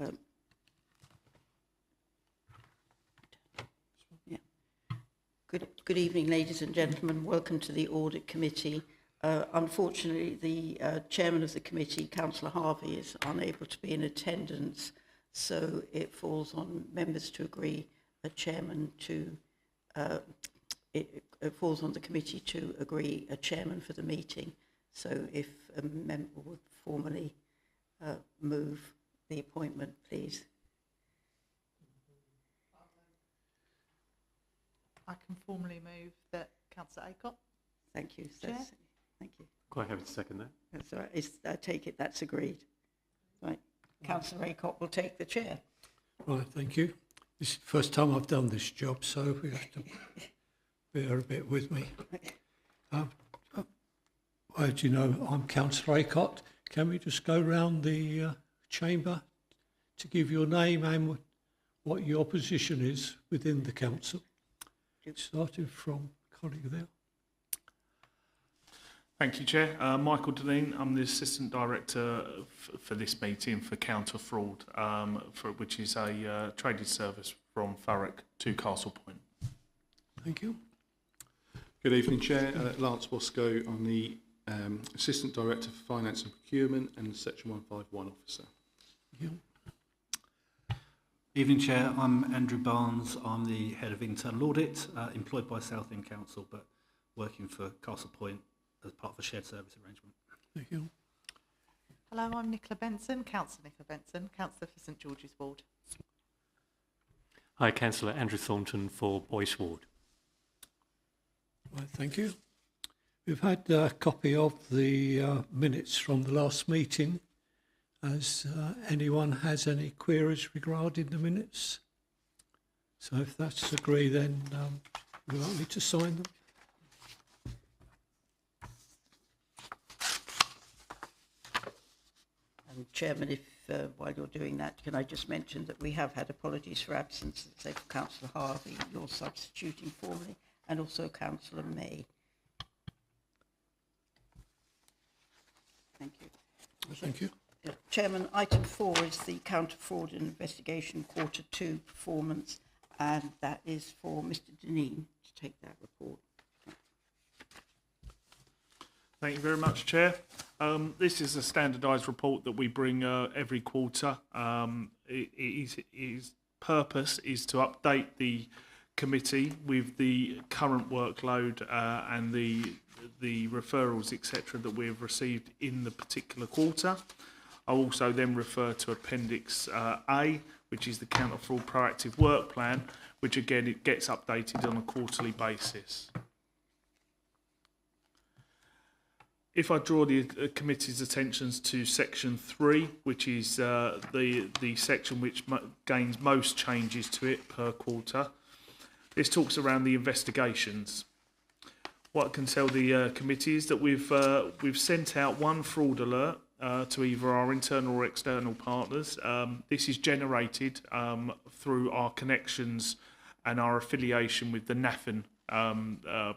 Um, yeah. Good evening, ladies and gentlemen. Welcome to the Audit Committee. Unfortunately, the chairman of the committee, Councillor Harvey, is unable to be in attendance, so it falls on members to agree a chairman to. It falls on the committee to agree a chairman for the meeting. So, if a member would formally move the appointment, please. I can formally move that Councillor Aycock. Thank you. Chair. Thank you. Quite happy to second that. That's all right. I take it that's agreed. Right. Councillor Aycock will take the chair. Right, thank you. This is the first time I've done this job, so we have to bear a bit with me. As you know, I'm Councillor Aycock. Can we just go round the chamber to give your name and what your position is within the council? Starting from colleague there. Thank you, Chair. Michael Deline, I'm the Assistant Director for this meeting for Counter Fraud, which is a traded service from Thurrock to Castle Point. Thank you. Good evening, Chair. Lance Wasco, I'm the Assistant Director for Finance and Procurement and Section 151 Officer. Thank you. Evening, Chair. I'm Andrew Barnes. I'm the Head of Internal Audit, employed by Southend Council, but working for Castle Point as part of a shared service arrangement. Thank you. Hello, I'm Nicola Benson, Councillor Nicola Benson, Councillor for St George's Ward. Hi, Councillor Andrew Thornton for Boyce Ward. Right, thank you. We've had a copy of the minutes from the last meeting. Has anyone has any queries regarding the minutes? So if that's agreed, then we won't need to sign them. And Chairman, if while you're doing that, can I just mention that we have had apologies for absence, say for Councillor Harvey, you're substituting formally, and also Councillor May. Thank you. Thank you. Chairman, item 4 is the Counter Fraud Investigation Quarter 2 performance, and that is for Mr. Deneen to take that report. Thank you very much, Chair. This is a standardised report that we bring every quarter. Its purpose is to update the committee with the current workload and the referrals, etc., that we've received in the particular quarter. I'll also then refer to Appendix A, which is the Counter Fraud Proactive Work Plan, which again it gets updated on a quarterly basis. If I draw the committee's attentions to Section 3, which is the section which gains most changes to it per quarter, this talks around the investigations. What I can tell the committee is that we've sent out one fraud alert to either our internal or external partners. This is generated through our connections and our affiliation with the NAFIN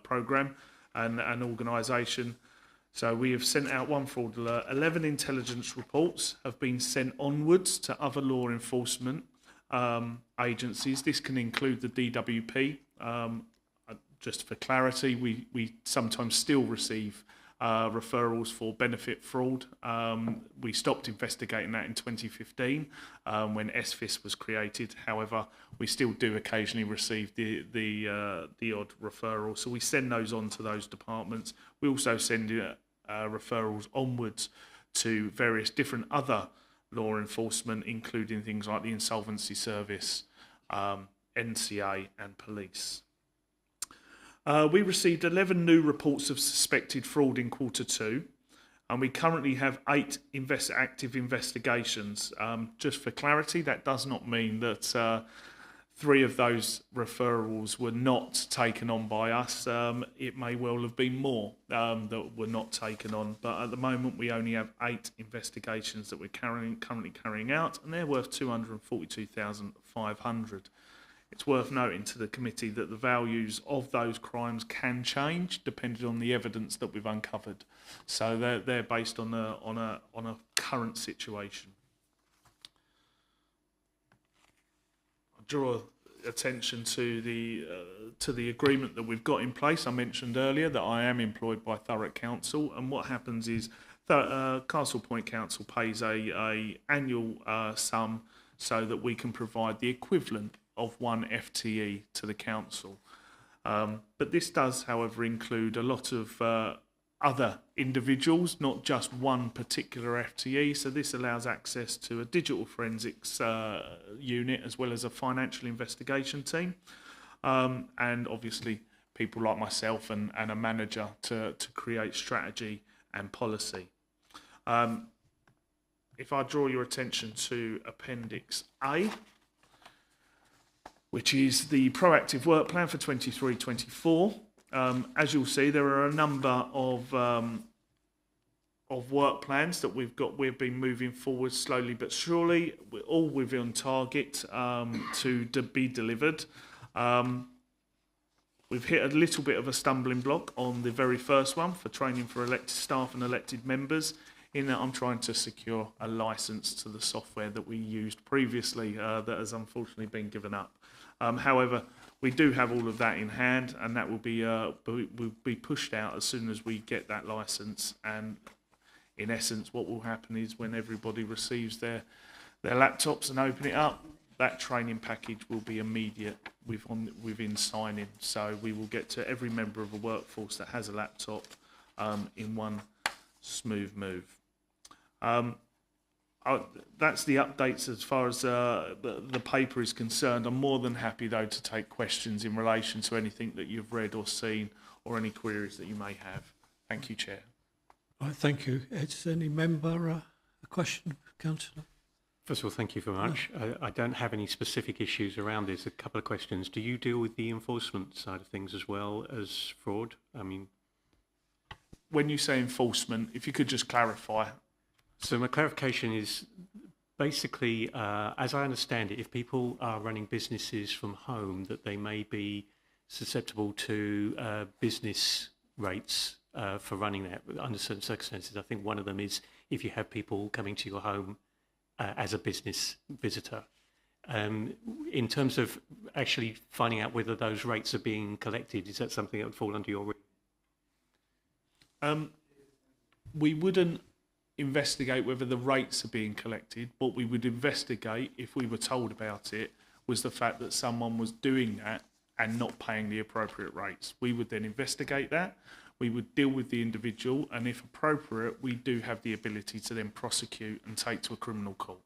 programme and organisation. So we have sent out one fraud alert. 11 intelligence reports have been sent onwards to other law enforcement agencies. This can include the DWP. Just for clarity, we sometimes still receive referrals for benefit fraud. We stopped investigating that in 2015 when SFIS was created. However, we still do occasionally receive the odd referral. So we send those on to those departments. We also send referrals onwards to various different other law enforcement, including things like the Insolvency Service, NCA and police. We received 11 new reports of suspected fraud in quarter 2, and we currently have 8 active investigations. Just for clarity, that does not mean that 3 of those referrals were not taken on by us. It may well have been more that were not taken on, but at the moment we only have 8 investigations that we're currently carrying out, and they're worth £242,500. It's worth noting to the committee that the values of those crimes can change depending on the evidence that we've uncovered. So they're based on a current situation. draw attention to the agreement that we've got in place. I mentioned earlier that I am employed by Thurrock Council, and what happens is that Castle Point Council pays a annual sum so that we can provide the equivalent of one FTE to the council. But this does, however, include a lot of other individuals, not just one particular FTE. So this allows access to a digital forensics unit as well as a financial investigation team. And obviously people like myself and a manager to create strategy and policy. If I draw your attention to Appendix A, which is the proactive work plan for 23-24. As you'll see, there are a number of work plans that we've been moving forward slowly but surely. We're all within target to be delivered. We've hit a little bit of a stumbling block on the very first one for training for elected staff and elected members, in that I'm trying to secure a licence to the software that we used previously that has unfortunately been given up. However, we do have all of that in hand, and that will be pushed out as soon as we get that licence. And in essence, what will happen is when everybody receives their laptops and open it up, that training package will be immediate within signing. So we will get to every member of a workforce that has a laptop in one smooth move. That's the updates as far as the paper is concerned. I'm more than happy, though, to take questions in relation to anything that you've read or seen or any queries that you may have. Thank you, Chair. Right, thank you. Is any member a question, Councillor? First of all, thank you very much. I don't have any specific issues around this. A couple of questions. Do you deal with the enforcement side of things as well as fraud? I mean, when you say enforcement, if you could just clarify. So my clarification is basically, as I understand it, if people are running businesses from home, that they may be susceptible to business rates for running that under certain circumstances. I think one of them is if you have people coming to your home as a business visitor. In terms of actually finding out whether those rates are being collected, is that something that would fall under your... We wouldn't investigate whether the rates are being collected. What we would investigate, if we were told about it, was the fact that someone was doing that and not paying the appropriate rates. We would then investigate that. We would deal with the individual, and if appropriate, we do have the ability to then prosecute and take to a criminal court.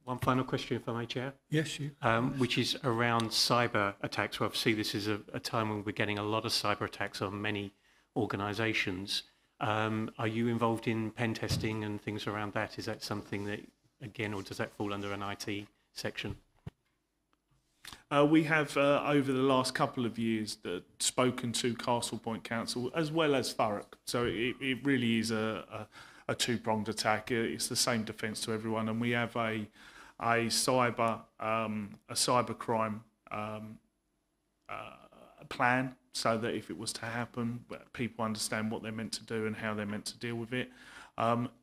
One final question, if I may, Chair. Yes, you. Which is around cyber attacks. Well, obviously, this is a time when we're getting a lot of cyber attacks on many organisations. Are you involved in pen testing and things around that? Is that something that, again, or does that fall under an IT section? We have, over the last couple of years, spoken to Castle Point Council as well as Thurrock. So it really is a two-pronged attack. It's the same defence to everyone, and we have a cyber crime plan, so that if it was to happen, people understand what they're meant to do and how they're meant to deal with it.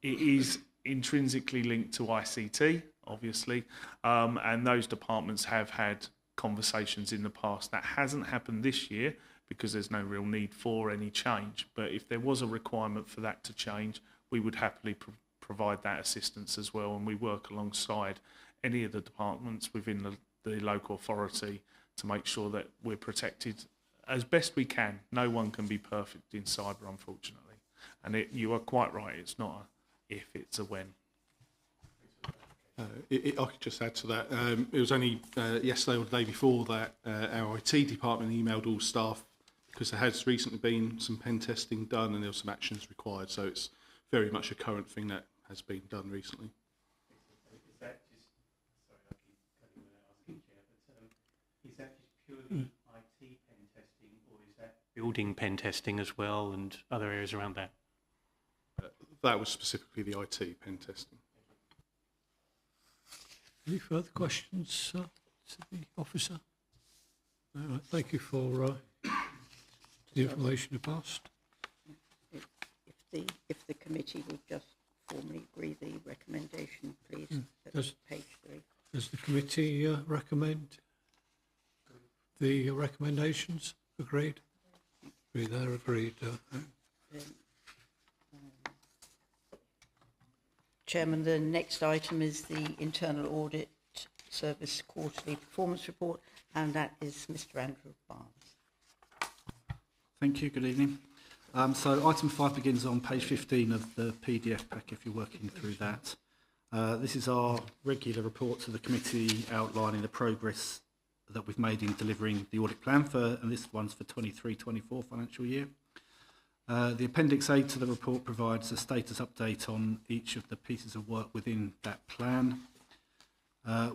It is intrinsically linked to ICT, obviously, and those departments have had conversations in the past. That hasn't happened this year because there's no real need for any change. But if there was a requirement for that to change, we would happily provide that assistance as well, and we work alongside any of the departments within the local authority to make sure that we're protected as best we can. No one can be perfect in cyber, unfortunately. And you are quite right, it's not a if, it's a when. I could just add to that. It was only yesterday or the day before that our IT department emailed all staff because there has recently been some pen testing done and there were some actions required. So it's very much a current thing that has been done recently. Is that just, sorry, I keep cutting without asking, Chair, but is that just purely IT pen testing, or is that building pen testing as well and other areas around that? That was specifically the IT pen testing. Any further questions to the officer? No, thank you for the information you passed. If the committee would just formally agree the recommendation, please, at Does- page 3. Does the committee recommend the recommendations? Agreed? They're agreed. Chairman, the next item is the Internal Audit Service Quarterly Performance Report, and that is Mr. Andrew Barnes. Thank you. Good evening. So item 5 begins on page 15 of the PDF pack if you're working through that. This is our regular report to the committee outlining the progress that we've made in delivering the audit plan and this one's for 23-24 financial year. The Appendix A to the report provides a status update on each of the pieces of work within that plan.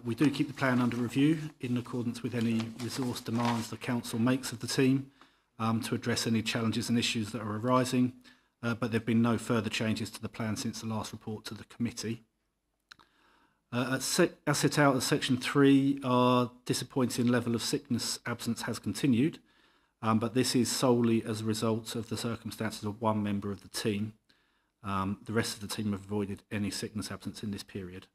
We do keep the plan under review in accordance with any resource demands the council makes of the team to address any challenges and issues that are arising, but there have been no further changes to the plan since the last report to the committee. As set out at section 3, our disappointing level of sickness absence has continued, but this is solely as a result of the circumstances of one member of the team. The rest of the team have avoided any sickness absence in this period.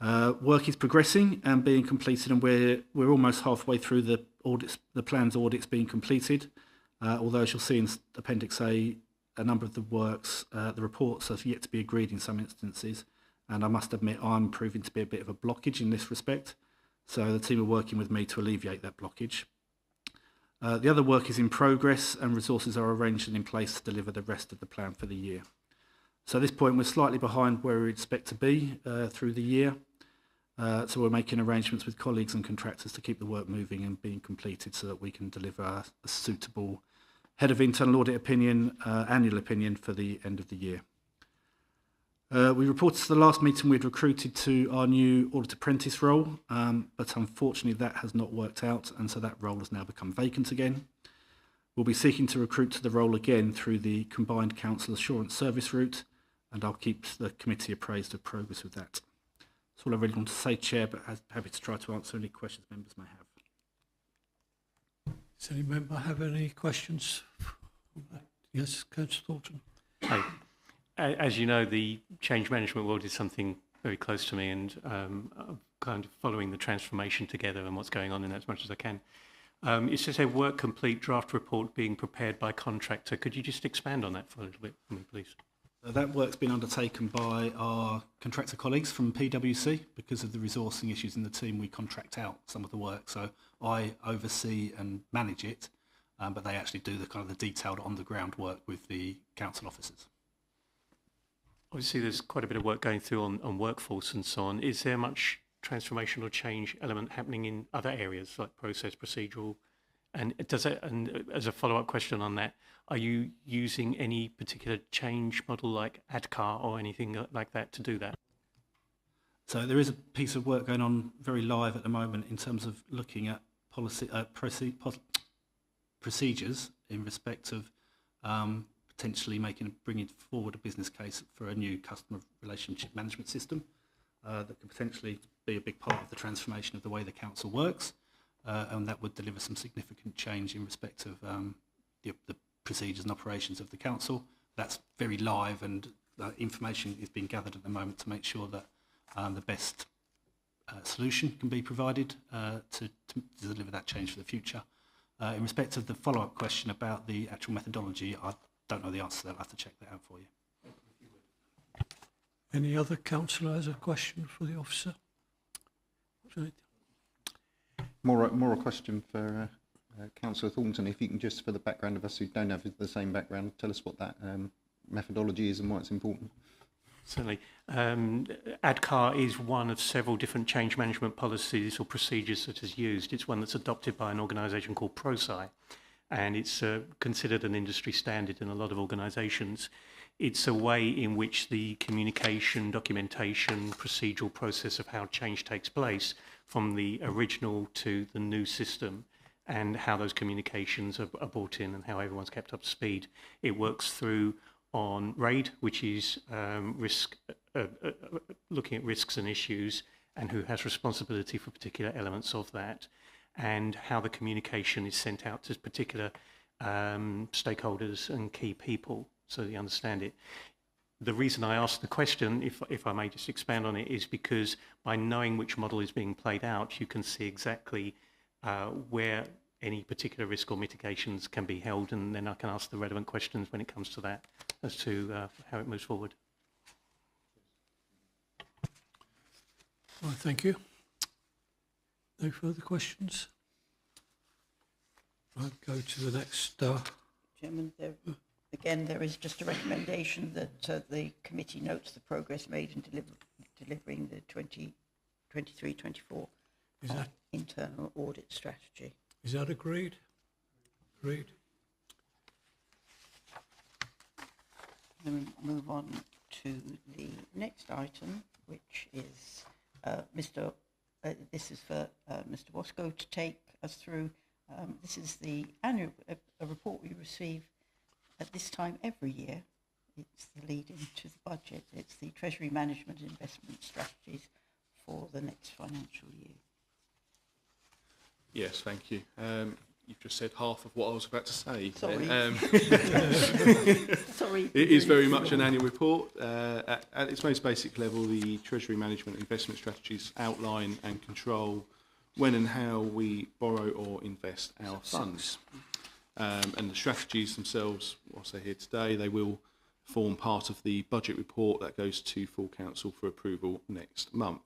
Work is progressing and being completed, and we're almost halfway through the plan's audits being completed. Although, as you'll see in Appendix A, a number of the reports have yet to be agreed in some instances, and I must admit I'm proving to be a bit of a blockage in this respect. So the team are working with me to alleviate that blockage. The other work is in progress and resources are arranged and in place to deliver the rest of the plan for the year. So at this point we're slightly behind where we expect to be through the year. So we're making arrangements with colleagues and contractors to keep the work moving and being completed so that we can deliver a suitable Head of Internal Audit opinion, annual opinion for the end of the year. We reported to the last meeting we'd recruited to our new audit apprentice role, but unfortunately that has not worked out, and so that role has now become vacant again. We'll be seeking to recruit to the role again through the combined council assurance service route, and I'll keep the committee appraised of progress with that. That's all I really want to say, Chair, but happy to try to answer any questions members may have. Does any member have any questions? Yes, Councillor Thornton. Hi. As you know, the change management world is something very close to me, and I'm kind of following the transformation together and what's going on in that as much as I can. It says a work complete draft report being prepared by contractor. Could you just expand on that for a little bit for me, please? That work's been undertaken by our contractor colleagues from PwC. Because of the resourcing issues in the team, we contract out some of the work. So I oversee and manage it, but they actually do the kind of the detailed on-the-ground work with the council officers. Obviously, there's quite a bit of work going through on workforce and so on. Is there much transformational change element happening in other areas like process, procedural? And and as a follow-up question on that, are you using any particular change model like ADCAR or anything like that to do that? So there is a piece of work going on very live at the moment in terms of looking at policy procedures in respect of potentially bringing forward a business case for a new customer relationship management system that could potentially be a big part of the transformation of the way the council works, and that would deliver some significant change in respect of the procedures and operations of the council. That's very live, and information is being gathered at the moment to make sure that the best solution can be provided to deliver that change for the future. In respect of the follow-up question about the actual methodology, I don't know the answer to that. I'll have to check that out for you. Any other councillor has a question for the officer? More a question for Councillor Thornton. If you can just, for the background of us who don't have the same background, tell us what that methodology is and why it's important. Certainly. ADCAR is one of several different change management policies or procedures that is used. It's one that's adopted by an organisation called ProSci, and it's considered an industry standard in a lot of organisations. It's a way in which the communication, documentation, procedural process of how change takes place from the original to the new system, and how those communications are brought in and how everyone's kept up to speed. It works through on RAID, which is looking at risks and issues and who has responsibility for particular elements of that, and how the communication is sent out to particular stakeholders and key people so they understand it. the reason I asked the question, if I may just expand on it, is because by knowing which model is being played out, you can see exactly where any particular risk or mitigations can be held, and then I can ask the relevant questions when it comes to that as to how it moves forward. Well, thank you. No further questions? I'll go to the next. Chairman, there is just a recommendation that the committee notes the progress made in delivering the 2023-24 internal audit strategy. Is that agreed? Agreed. Then we move on to the next item, which is this is for Mr. Wasco to take us through. This is the annual a report we receive at this time every year. It's the lead into the budget. It's the Treasury Management and Investment Strategies for the next financial year. Yes, thank you. You've just said half of what I was about to say. Sorry. Sorry. It is very much an annual report. At its most basic level, the Treasury Management and Investment Strategies outline and control when and how we borrow or invest our funds. And the strategies themselves, whilst they're here today, they will form part of the budget report that goes to full council for approval next month.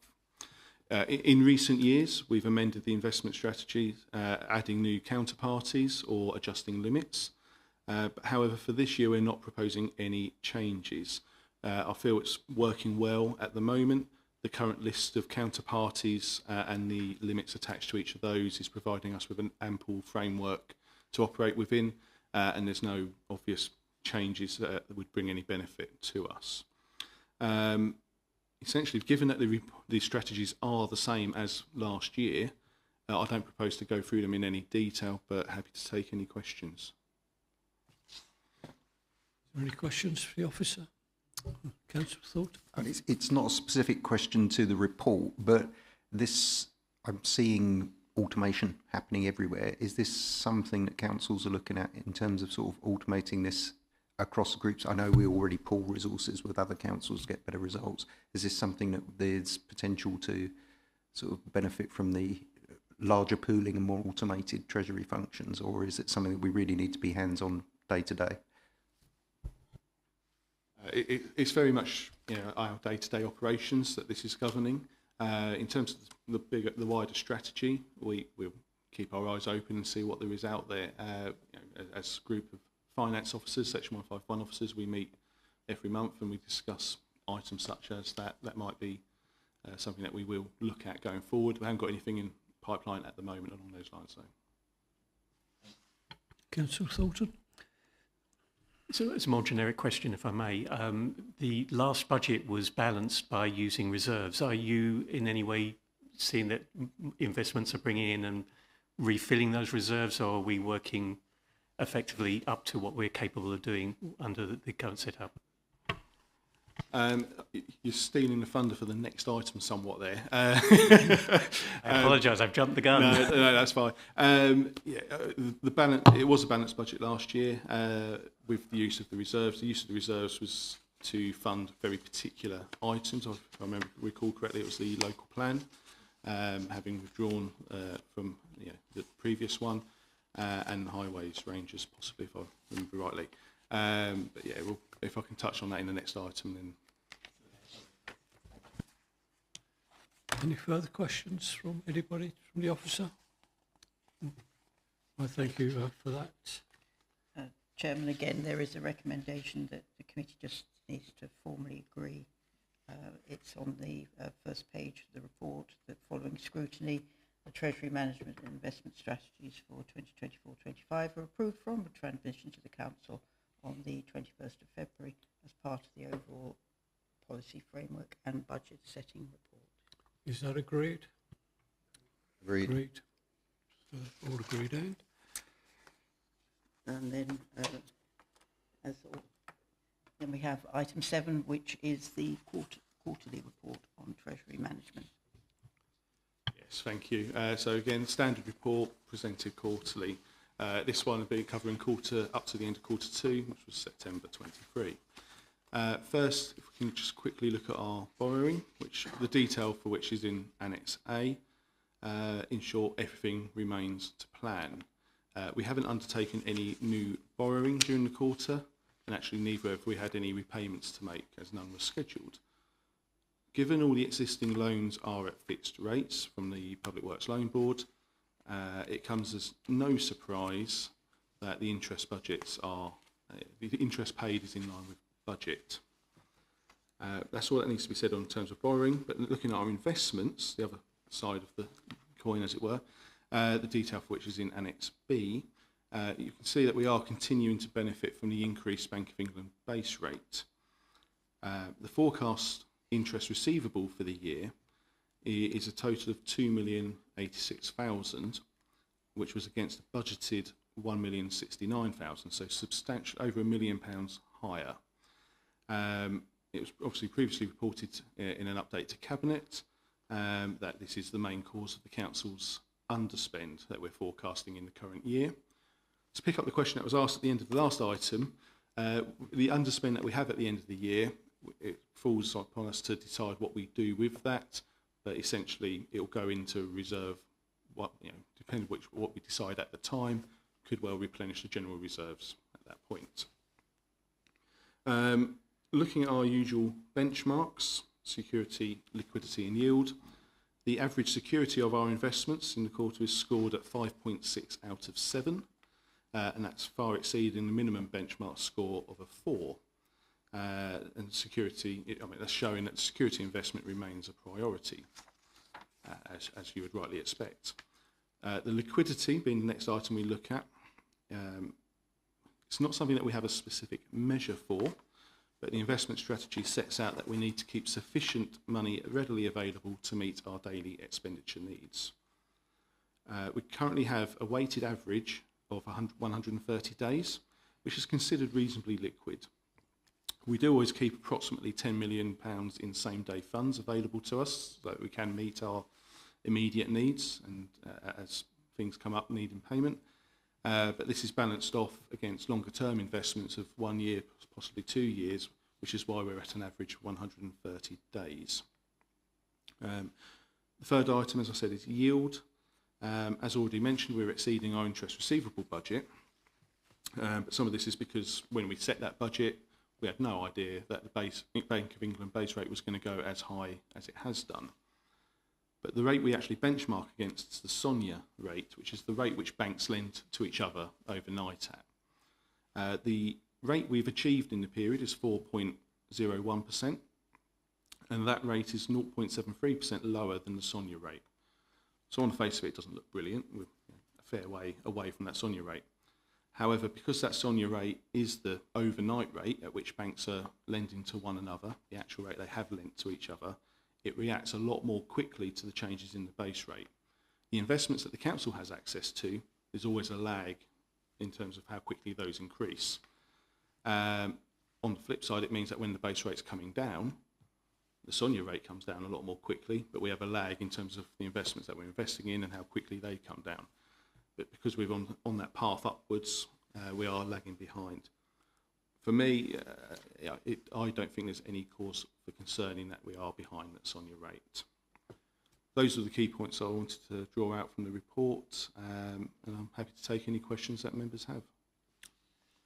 In recent years, we've amended the investment strategy, adding new counterparties or adjusting limits. However, for this year, we're not proposing any changes. I feel it's working well at the moment. The current list of counterparties and the limits attached to each of those is providing us with an ample framework to operate within, and there's no obvious changes that would bring any benefit to us. Essentially, given that the strategies are the same as last year, I don't propose to go through them in any detail, but happy to take any questions. Are there any questions for the officer? Councillor Thornton? It's not a specific question to the report, but I'm seeing automation happening everywhere. Is this something that councils are looking at in terms of sort of automating this across groups? I know we already pool resources with other councils to get better results. Is this something that there's potential to sort of benefit from the larger pooling and more automated treasury functions, or is it something that we really need to be hands-on day to day? It's very much, our day-to-day operations that this is governing. In terms of the wider strategy, we'll keep our eyes open and see what there is out there. As a group of finance officers, Section 151 officers, we meet every month and we discuss items such as that. That might be something that we will look at going forward. We haven't got anything in pipeline at the moment along those lines, though. Councillor Thornton? So it's a more generic question, if I may. The last budget was balanced by using reserves. Are you in any way seeing that investments are bringing in and refilling those reserves, or are we working effectively up to what we're capable of doing under the current setup? You're stealing the thunder for the next item somewhat there. I apologise, I've jumped the gun. No, that's fine. The balance. It was a balanced budget last year with the use of the reserves. The use of the reserves was to fund very particular items. If I recall correctly, it was the local plan, having withdrawn from the previous one, and highways ranges possibly, if I remember rightly. But yeah, if I can touch on that in the next item, then. Any further questions from anybody from the officer? Well, thank you for that. Chairman, again, there is a recommendation that the committee just needs to formally agree. It's on the first page of the report that following scrutiny, the Treasury Management and Investment Strategies for 2024-25 are approved from the transmission to the Council on the 21st of February as part of the overall policy framework and budget setting report. Is that agreed? Agreed. Agreed. So all agreed, and? And then, then we have item 7, which is the quarterly report on Treasury Management. Yes, thank you. So again, standard report presented quarterly. This one will be covering quarter up to the end of quarter 2, which was September 23. First, if we can just quickly look at our borrowing, which the detail for which is in Annex A. In short, everything remains to plan. We haven't undertaken any new borrowing during the quarter, and actually neither have we had any repayments to make, as none were scheduled. Given all the existing loans are at fixed rates from the Public Works Loan Board, it comes as no surprise that the interest budgets are, the interest paid is in line with budget. That's all that needs to be said in terms of borrowing, but looking at our investments, the other side of the coin as it were, the detail for which is in Annex B, you can see that we are continuing to benefit from the increased Bank of England base rate. The forecast interest receivable for the year is a total of 2,086,000, which was against a budgeted 1,069,000, so substantial, over £1 million higher. It was obviously previously reported in an update to Cabinet that this is the main cause of the Council's underspend that we're forecasting in the current year. To pick up the question that was asked at the end of the last item, the underspend that we have at the end of the year, it falls upon us to decide what we do with that, but essentially it will go into reserve. What, depending on what we decide at the time, could well replenish the general reserves at that point. Looking at our usual benchmarks, security, liquidity and yield, the average security of our investments in the quarter is scored at 5.6 out of 7, and that's far exceeding the minimum benchmark score of a 4. And security, that's showing that security investment remains a priority, as you would rightly expect. The liquidity being the next item we look at, it's not something that we have a specific measure for, but the investment strategy sets out that we need to keep sufficient money readily available to meet our daily expenditure needs. We currently have a weighted average of 130 days, which is considered reasonably liquid. We do always keep approximately £10 million in same-day funds available to us so that we can meet our immediate needs and as things come up needing payment. But this is balanced off against longer-term investments of 1 year, possibly 2 years, which is why we're at an average of 130 days. The third item, as I said, is yield. As already mentioned, we're exceeding our interest receivable budget. But some of this is because when we set that budget, we had no idea that the Bank of England base rate was going to go as high as it has done. But the rate we actually benchmark against is the SONIA rate, which is the rate which banks lend to each other overnight at. The rate we've achieved in the period is 4.01%, and that rate is 0.73% lower than the SONIA rate. So on the face of it, it doesn't look brilliant. We're a fair way away from that SONIA rate. However, because that SONIA rate is the overnight rate at which banks are lending to one another, the actual rate they have lent to each other, it reacts a lot more quickly to the changes in the base rate. The investments that the council has access to, there's always a lag in terms of how quickly those increase. On the flip side, it means that when the base rate's coming down, the SONIA rate comes down a lot more quickly, but we have a lag in terms of the investments that we're investing in and how quickly they come down. But because we're on that path upwards, we are lagging behind. For me, I don't think there's any cause for concern in that we are behind that SONIA rate. Those are the key points I wanted to draw out from the report, and I'm happy to take any questions that members have.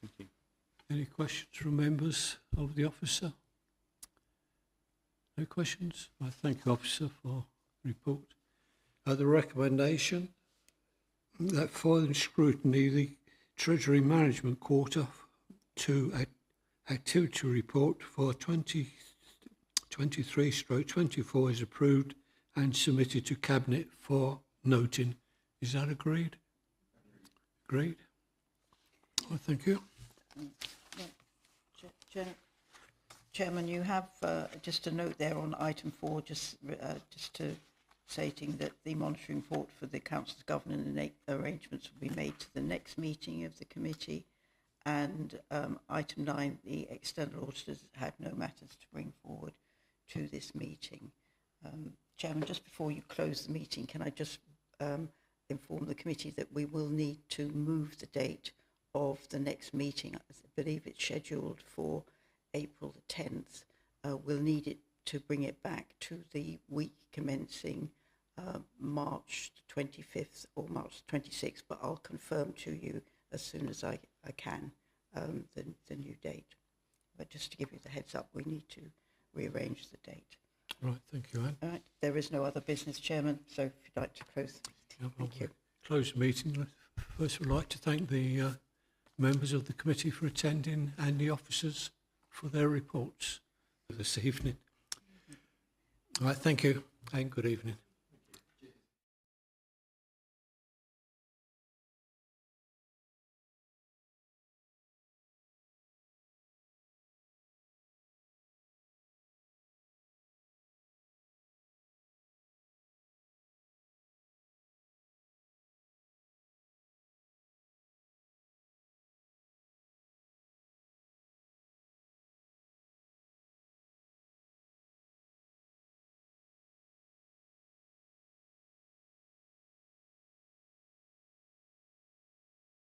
Thank you. Any questions from members of the officer? No questions? I thank the officer for the report. The recommendation that following scrutiny, the Treasury Management Quarter 2 activity report for 2023/24 is approved and submitted to Cabinet for noting. Is that agreed? Agreed. Well, thank you. Chairman, you have just a note there on item 4, just to stating that the monitoring report for the Council's governance and arrangements will be made to the next meeting of the committee. And item 9, the external auditors had no matters to bring forward to this meeting. Chairman, just before you close the meeting, can I just inform the committee that we will need to move the date of the next meeting. I believe it's scheduled for April the 10th, we'll need it to bring it back to the week commencing March 25th or March 26th, but I'll confirm to you as soon as I can the new date. But just to give you the heads up, we need to rearrange the date. Right, thank you, Anne. All right, there is no other business, Chairman, so if you'd like to close the meeting. Thank you. Close the meeting. First, we'd like to thank the members of the committee for attending and the officers for their reports this evening. All right, thank you and good evening.